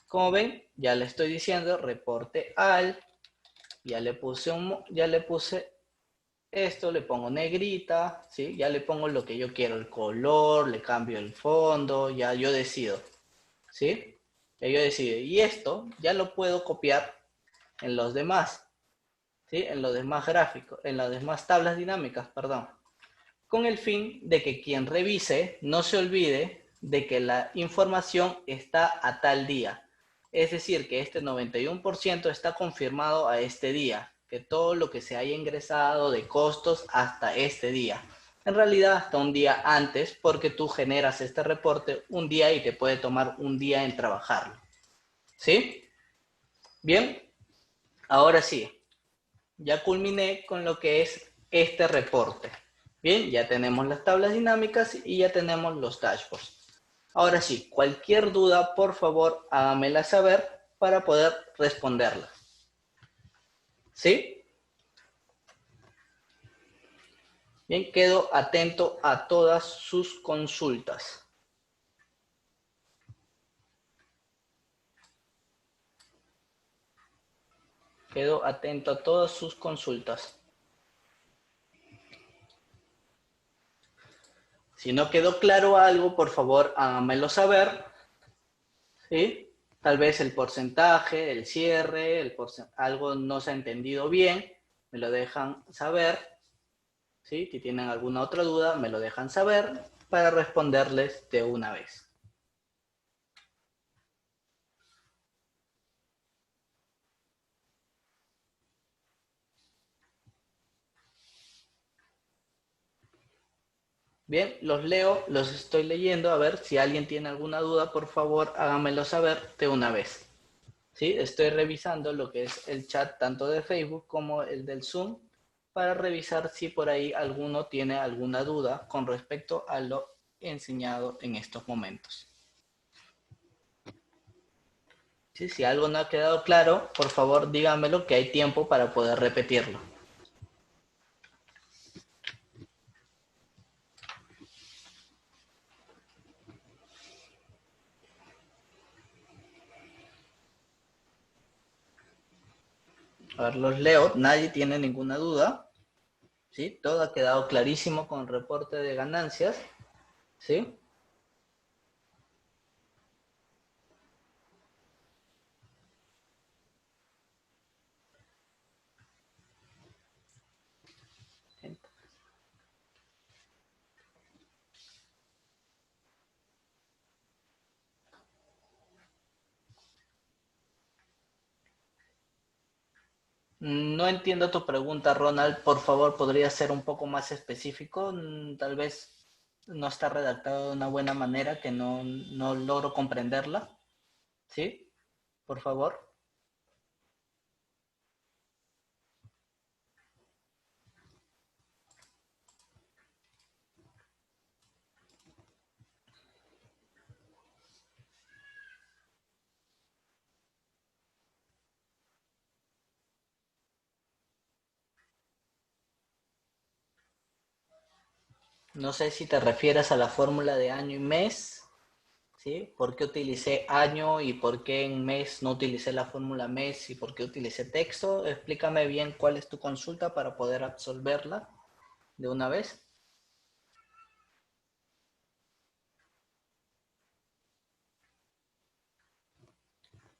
Como ven, ya le estoy diciendo reporte al, ya le puse esto, le pongo negrita, ¿sí? Ya le pongo lo que yo quiero, el color, le cambio el fondo, ya yo decido, ¿sí? Ya yo decido. Y esto ya lo puedo copiar en los demás, ¿sí? En los demás gráficos, en las demás tablas dinámicas, perdón. Con el fin de que quien revise no se olvide de que la información está a tal día. Es decir, que este 91% está confirmado a este día, que todo lo que se haya ingresado de costos hasta este día. En realidad hasta un día antes, porque tú generas este reporte un día y te puede tomar un día en trabajarlo. ¿Sí? Bien, ahora sí, ya culminé con lo que es este reporte. Bien, ya tenemos las tablas dinámicas y ya tenemos los dashboards. Ahora sí, cualquier duda, por favor, hágamela saber para poder responderla. ¿Sí? Bien, quedo atento a todas sus consultas. Quedo atento a todas sus consultas. Si no quedó claro algo, por favor, háganmelo saber, ¿sí? Tal vez el porcentaje, el cierre, algo no se ha entendido bien, me lo dejan saber, ¿sí? Si tienen alguna otra duda, me lo dejan saber para responderles de una vez. Bien, los leo, los estoy leyendo. A ver, si alguien tiene alguna duda, por favor, háganmelo saber de una vez. ¿Sí? Estoy revisando lo que es el chat tanto de Facebook como el del Zoom para revisar si por ahí alguno tiene alguna duda con respecto a lo enseñado en estos momentos. ¿Sí? Si algo no ha quedado claro, por favor díganmelo, que hay tiempo para poder repetirlo. A ver, los leo, nadie tiene ninguna duda. ¿Sí? Todo ha quedado clarísimo con el reporte de ganancias. ¿Sí? No entiendo tu pregunta, Ronald. Por favor, ¿podría ser un poco más específico? Tal vez no está redactado de una buena manera que no logro comprenderla. ¿Sí? Por favor. No sé si te refieres a la fórmula de año y mes. ¿Sí? ¿Por qué utilicé año y por qué en mes no utilicé la fórmula mes y por qué utilicé texto? Explícame bien cuál es tu consulta para poder absolverla de una vez.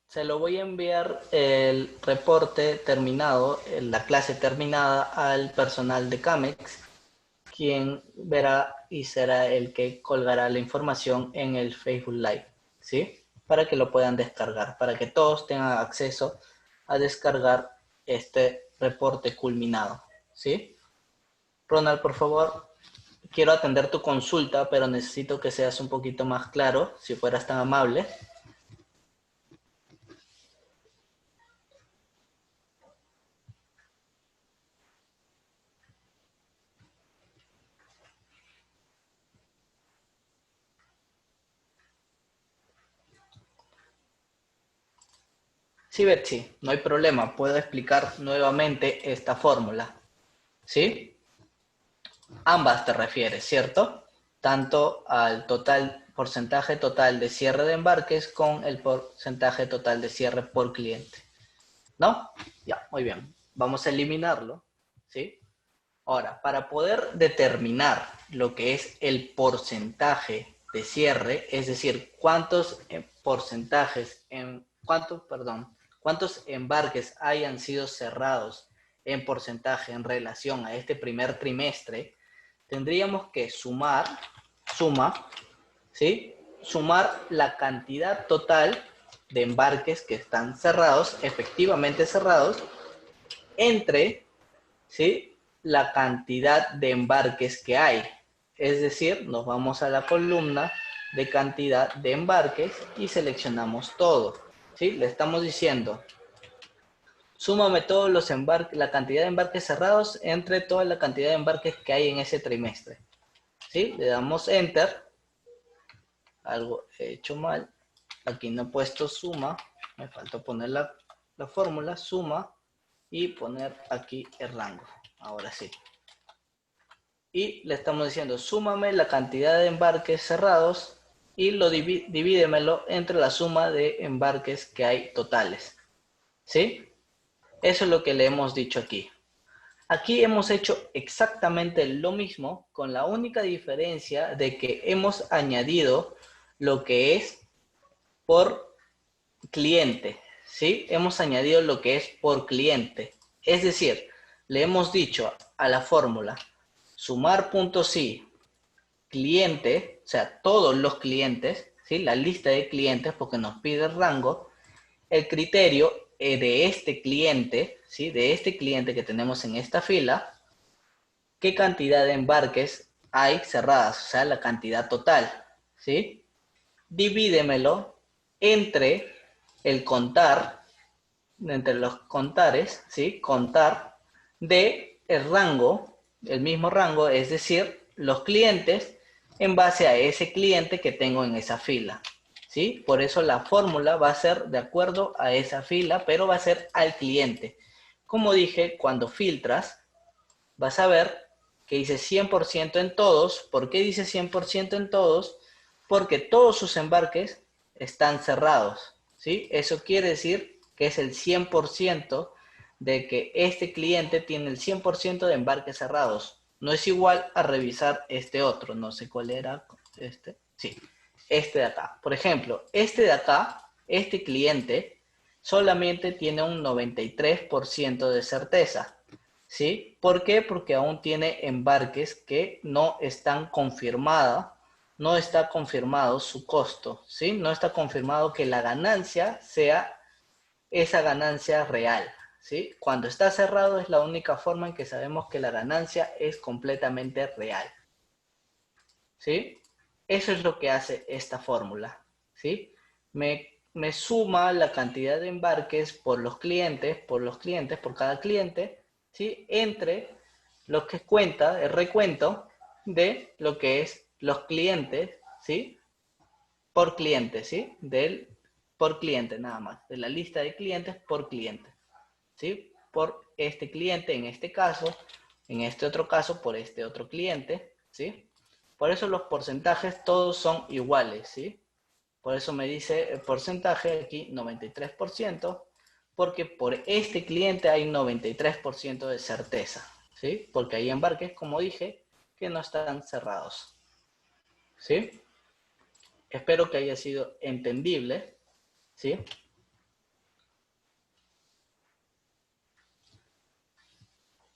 Se lo voy a enviar el reporte terminado, la clase terminada al personal de Camex, quien verá y será el que colgará la información en el Facebook Live, ¿sí? Para que lo puedan descargar, para que todos tengan acceso a descargar este reporte culminado, ¿sí? Ronald, por favor, quiero atender tu consulta, pero necesito que seas un poquito más claro, si fueras tan amable. Sí, Betsy, no hay problema. Puedo explicar nuevamente esta fórmula. ¿Sí? Ambas te refieres, ¿cierto? Tanto al total, porcentaje total de cierre de embarques con el porcentaje total de cierre por cliente. ¿No? Ya, muy bien. Vamos a eliminarlo. ¿Sí? Ahora, para poder determinar lo que es el porcentaje de cierre, es decir, cuántos porcentajes, cuántos embarques hayan sido cerrados en porcentaje en relación a este primer trimestre, tendríamos que sumar ¿sí? Sumar la cantidad total de embarques que están cerrados, efectivamente cerrados, entre, ¿sí? La cantidad de embarques que hay. Es decir, nos vamos a la columna de cantidad de embarques y seleccionamos todo. ¿Sí? Le estamos diciendo, súmame todos los embarques, la cantidad de embarques cerrados entre toda la cantidad de embarques que hay en ese trimestre. ¿Sí? Le damos Enter. Algo he hecho mal. Aquí no he puesto suma. Me faltó poner la fórmula, suma, y poner aquí el rango. Ahora sí. Y le estamos diciendo, súmame la cantidad de embarques cerrados y divídemelo entre la suma de embarques que hay totales. ¿Sí? Eso es lo que le hemos dicho aquí. Aquí hemos hecho exactamente lo mismo, con la única diferencia de que hemos añadido lo que es por cliente, ¿sí? Hemos añadido lo que es por cliente. Es decir, le hemos dicho a la fórmula sumar puntos sí, cliente, o sea, todos los clientes, ¿sí? La lista de clientes, porque nos pide el rango, el criterio de este cliente, ¿sí? De este cliente que tenemos en esta fila, qué cantidad de embarques hay cerradas, o sea, la cantidad total, ¿sí? Divídemelo entre el contar, entre los contares, ¿sí? Contar de el rango, el mismo rango, es decir, los clientes en base a ese cliente que tengo en esa fila, ¿sí? Por eso la fórmula va a ser de acuerdo a esa fila, pero va a ser al cliente. Como dije, cuando filtras, vas a ver que dice 100% en todos. ¿Por qué dice 100% en todos? Porque todos sus embarques están cerrados, ¿sí? Eso quiere decir que es el 100% de que este cliente tiene el 100% de embarques cerrados. No es igual a revisar este otro, no sé cuál era este. Sí, este de acá. Por ejemplo, este de acá, este cliente, solamente tiene un 93% de certeza. ¿Sí? ¿Por qué? Porque aún tiene embarques que no están confirmados, no está confirmado su costo, ¿sí? No está confirmado que la ganancia sea esa ganancia real, ¿sí? Cuando está cerrado es la única forma en que sabemos que la ganancia es completamente real, ¿sí? Eso es lo que hace esta fórmula, ¿sí? Me suma la cantidad de embarques por por cada cliente, ¿sí? Entre lo que cuenta, el recuento de lo que es los clientes, ¿sí? Por cliente, ¿sí? Por cliente nada más, de la lista de clientes por cliente, ¿sí? Por este cliente en este caso, en este otro caso por este otro cliente, ¿sí? Por eso los porcentajes todos son iguales, ¿sí? Por eso me dice el porcentaje aquí 93%, porque por este cliente hay 93% de certeza, ¿sí? Porque hay embarques, como dije, que no están cerrados, ¿sí? Espero que haya sido entendible, ¿sí?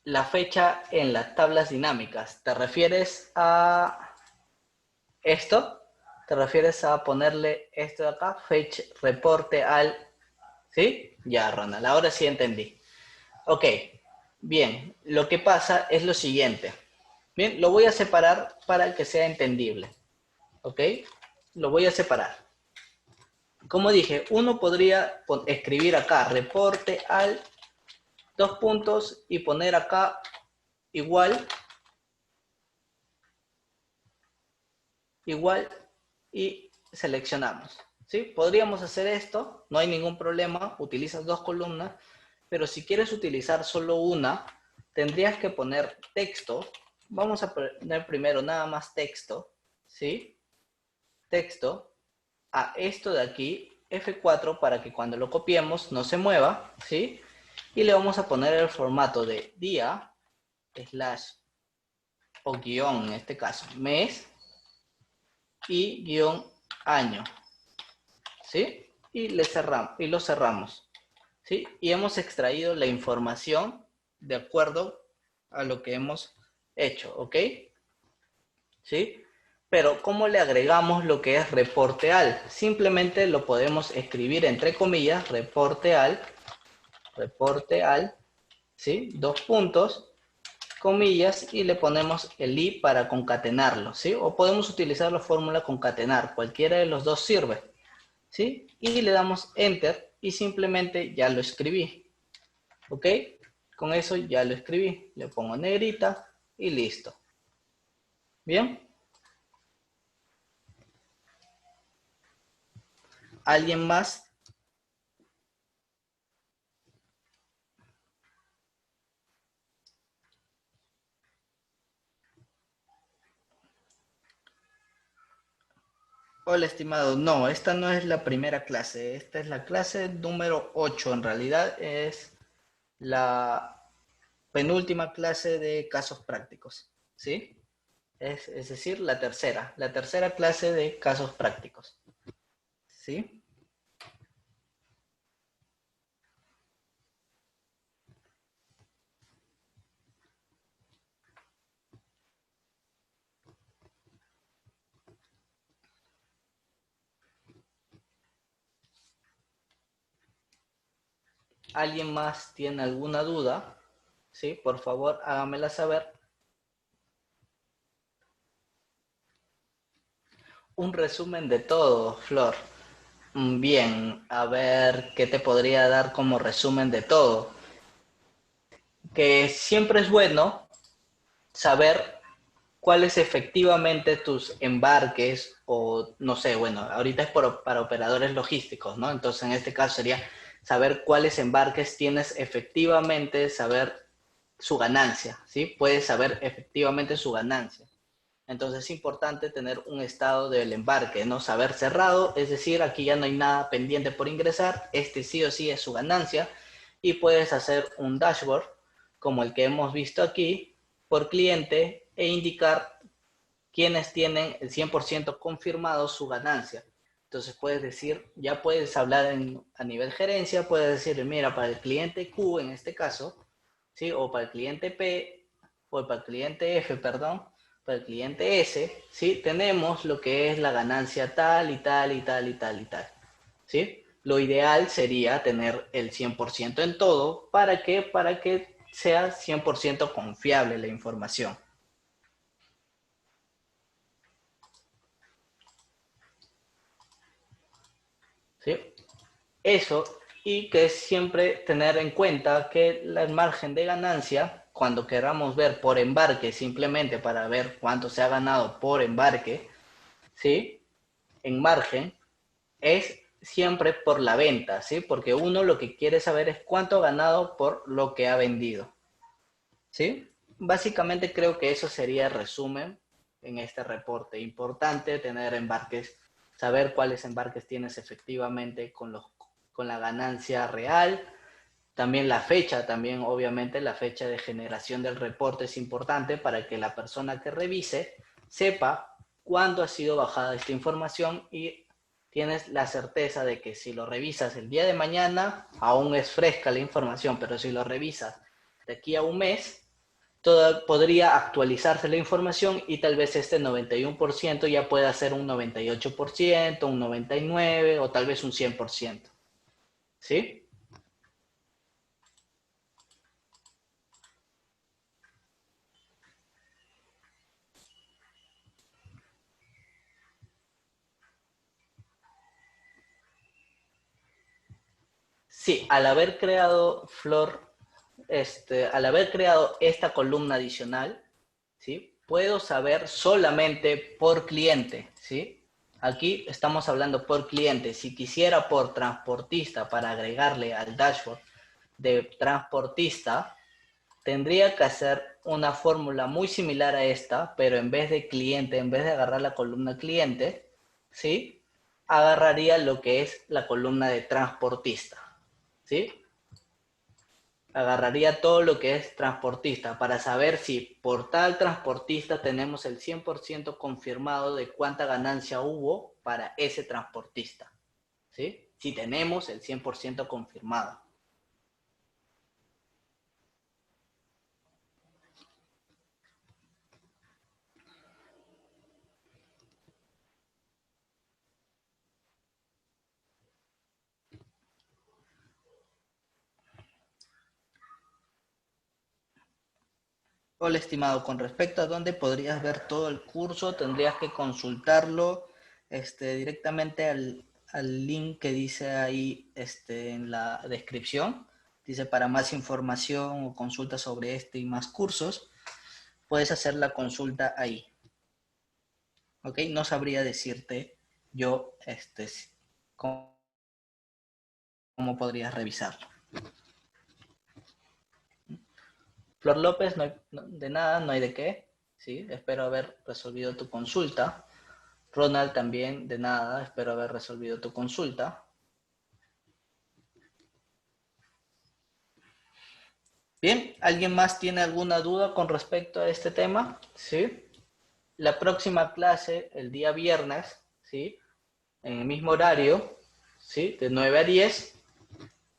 La fecha en las tablas dinámicas, ¿te refieres a esto? ¿Te refieres a ponerle esto de acá? Fetch reporte al... ¿Sí? Ya, Ronald, ahora sí entendí. Ok, bien, lo que pasa es lo siguiente. Bien, lo voy a separar para que sea entendible. ¿Ok? Lo voy a separar. Como dije, uno podría escribir acá reporte al dos puntos y poner acá igual, igual y seleccionamos. ¿Sí? Podríamos hacer esto, no hay ningún problema, utilizas dos columnas, pero si quieres utilizar solo una, tendrías que poner texto. Vamos a poner primero nada más texto, ¿sí? Texto a esto de aquí, F4, para que cuando lo copiemos no se mueva, ¿sí? Y le vamos a poner el formato de día, slash, o guión en este caso, mes, y guión año, ¿sí? Y lo cerramos, ¿sí? Y hemos extraído la información de acuerdo a lo que hemos hecho, ¿ok? ¿Sí? Pero ¿cómo le agregamos lo que es reporte al? Simplemente lo podemos escribir entre comillas, reporte al, ¿sí? Dos puntos, comillas, y le ponemos el i para concatenarlo, ¿sí? O podemos utilizar la fórmula concatenar, cualquiera de los dos sirve, ¿sí? Y le damos enter y simplemente ya lo escribí, ¿ok? Con eso ya lo escribí, le pongo negrita y listo. ¿Bien? ¿Alguien más? Hola, estimado. No, esta no es la primera clase. Esta es la clase número 8. En realidad es la penúltima clase de casos prácticos, ¿sí? Es decir, la tercera clase de casos prácticos, ¿sí? ¿Alguien más tiene alguna duda? ¿Sí? Por favor, hágamela saber. Un resumen de todo, Flor. Bien, a ver qué te podría dar como resumen de todo. Que siempre es bueno saber cuáles efectivamente tus embarques o no sé, bueno, ahorita es para operadores logísticos, ¿no? Entonces en este caso sería saber cuáles embarques tienes efectivamente, saber su ganancia, ¿sí? Puedes saber efectivamente su ganancia. Entonces es importante tener un estado del embarque, ¿no? Saber cerrado, es decir, aquí ya no hay nada pendiente por ingresar, este sí o sí es su ganancia y puedes hacer un dashboard como el que hemos visto aquí por cliente e indicar quienes tienen el 100% confirmado su ganancia. Entonces puedes decir, ya puedes hablar a nivel gerencia, puedes decir, mira, para el cliente Q en este caso, ¿sí? O para el cliente P, o para el cliente F, perdón, para el cliente S, ¿sí? Tenemos lo que es la ganancia tal y tal y tal y tal y tal, ¿sí? Lo ideal sería tener el 100% en todo, ¿para qué? Para que sea 100% confiable la información, ¿sí? Eso, y que siempre tener en cuenta que el margen de ganancia, cuando queramos ver por embarque, simplemente para ver cuánto se ha ganado por embarque, ¿sí? En margen, es siempre por la venta, ¿sí? Porque uno lo que quiere saber es cuánto ha ganado por lo que ha vendido, ¿sí? Básicamente creo que eso sería el resumen en este reporte. Importante tener embarques, saber cuáles embarques tienes efectivamente con la ganancia real. También la fecha, también obviamente la fecha de generación del reporte es importante para que la persona que revise sepa cuándo ha sido bajada esta información y tienes la certeza de que si lo revisas el día de mañana, aún es fresca la información, pero si lo revisas de aquí a un mes, podría actualizarse la información y tal vez este 91% ya pueda ser un 98%, un 99% o tal vez un 100%. ¿Sí? Sí, al haber creado Flor, al haber creado esta columna adicional, ¿sí? Puedo saber solamente por cliente, ¿sí? Aquí estamos hablando por cliente. Si quisiera por transportista para agregarle al dashboard de transportista, tendría que hacer una fórmula muy similar a esta, pero en vez de cliente, en vez de agarrar la columna cliente, ¿sí? Agarraría lo que es la columna de transportista, ¿sí? Agarraría todo lo que es transportista para saber si por tal transportista tenemos el 100% confirmado de cuánta ganancia hubo para ese transportista, ¿sí? Si tenemos el 100% confirmado. Hola, estimado, con respecto a dónde podrías ver todo el curso, tendrías que consultarlo directamente al link que dice ahí en la descripción. Dice para más información o consulta sobre este y más cursos, puedes hacer la consulta ahí. ¿Ok? No sabría decirte yo cómo, cómo podrías revisarlo. Flor López, no hay, de nada, no hay de qué. ¿Sí? Espero haber resolvido tu consulta. Ronald también, de nada, espero haber resolvido tu consulta. Bien, ¿alguien más tiene alguna duda con respecto a este tema? ¿Sí? La próxima clase, el día viernes, ¿sí? En el mismo horario, ¿sí? De 9 a 10,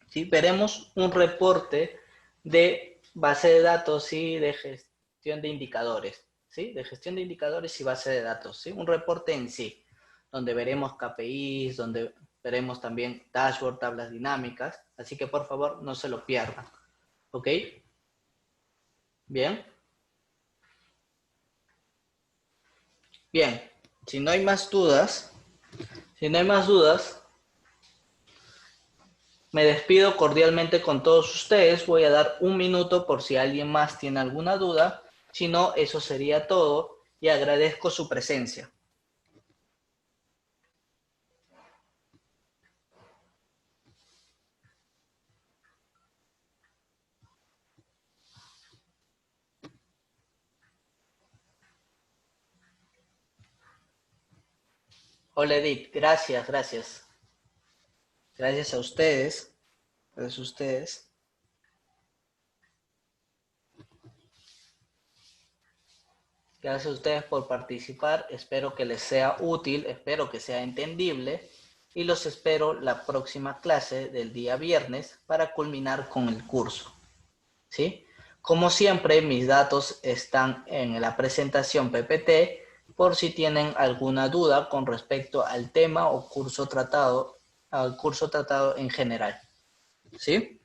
¿sí? Veremos un reporte de base de datos y de gestión de indicadores, ¿sí? De gestión de indicadores y base de datos, ¿sí? Un reporte en sí, donde veremos KPIs, donde veremos también dashboard, tablas dinámicas, así que por favor no se lo pierdan, ¿ok? Bien. Bien, si no hay más dudas, si no hay más dudas, me despido cordialmente con todos ustedes. Voy a dar un minuto por si alguien más tiene alguna duda. Si no, eso sería todo y agradezco su presencia. Hola Edith, gracias, gracias. Gracias a ustedes. Gracias a ustedes. Gracias a ustedes por participar. Espero que les sea útil, espero que sea entendible y los espero la próxima clase del día viernes para culminar con el curso. ¿Sí? Como siempre, mis datos están en la presentación PPT por si tienen alguna duda con respecto al tema o curso tratado, al curso tratado en general. ¿Sí?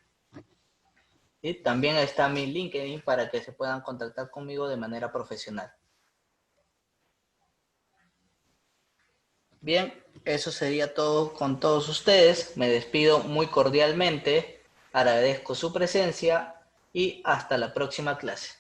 Y también está mi LinkedIn para que se puedan contactar conmigo de manera profesional. Bien, eso sería todo con todos ustedes. Me despido muy cordialmente, agradezco su presencia y hasta la próxima clase.